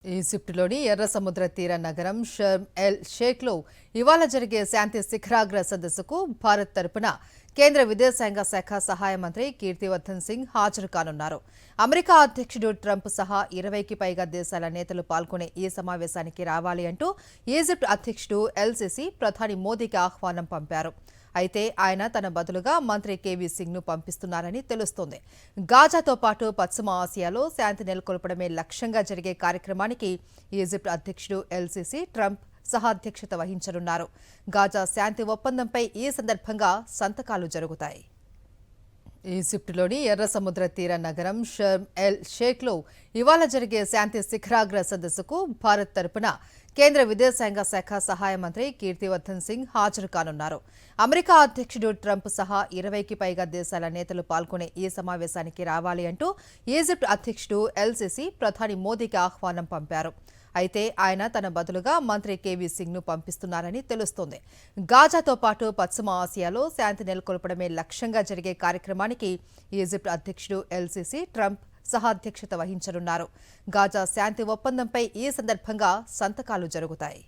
ఈజిప్టులోని ఎర్ర సముద్ర తీర నగరం షర్మ్ ఎల్ షేఖ్లో ఇవాళ జరిగే శాంతి శిఖరాగ్ర సదస్సుకు భారత్ తరపున కేంద్ర విదేశాంగ శాఖ సహాయ మంత్రి కీర్తివర్ధన్ సింగ్ హాజరు కానున్నారు. అమెరికా అధ్యక్షుడు ట్రంప్ సహా 20కి పైగా దేశాల నేతలు పాల్గొనే ఈ సమావేశానికి రావాలి అంటూ ఈజిప్ట్ అధ్యక్షుడు ఎల్-సిసి ప్రధాని మోదీకి ఆహ్వానం పంపారు. అయితే ఆయన తన బదులుగా మంత్రి కేవీ సింగ్ను పంపిస్తున్నారని తెలుస్తోంది. గాజాతో పాటు పశ్చిమ ఆసియాలో శాంతి నెలకొల్పడమే లక్ష్యంగా జరిగే కార్యక్రమానికి ఈజిప్ట్ అధ్యక్షుడు ఎల్-సిసి ట్రంప్ సహాధ్యక్షత వహించనున్నారు. గాజా శాంతి ఒప్పందంపై ఈ సందర్భంగా సంతకాలు జరుగుతాయి. ఈజిప్టులోని ఎర్ర సముద్ర తీర నగరం షర్మ్ ఎల్ షేఖ్లో ఇవాళ జరిగే శాంతి శిఖరాగ్ర సదస్సుకు భారత్ తరపున కేంద్ర విదేశాంగ శాఖ సహాయ మంత్రి కీర్తివర్ధన్ సింగ్ హాజరు కానున్నారు. అమెరికా అధ్యక్షుడు ట్రంప్ సహా 20కి పైగా దేశాల నేతలు పాల్గొనే ఈ సమావేశానికి రావాలి అంటూ ఈజిప్ట్ అధ్యక్షుడు ఎల్-సిసి ప్రధాని మోదీకి ఆహ్వానం పంపారు. అయితే ఆయన తన బదులుగా మంత్రి కేవీ సింగ్ను పంపిస్తున్నారని తెలుస్తోంది. గాజాతో పాటు పశ్చిమ ఆసియాలో శాంతి నెలకొల్పడమే లక్ష్యంగా జరిగే కార్యక్రమానికి ఈజిప్ట్ అధ్యక్షుడు ఎల్-సిసి ట్రంప్ సహాధ్యక్షత వహించనున్నారు. గాజా శాంతి ఒప్పందంపై ఈ సందర్భంగా సంతకాలు జరుగుతాయి.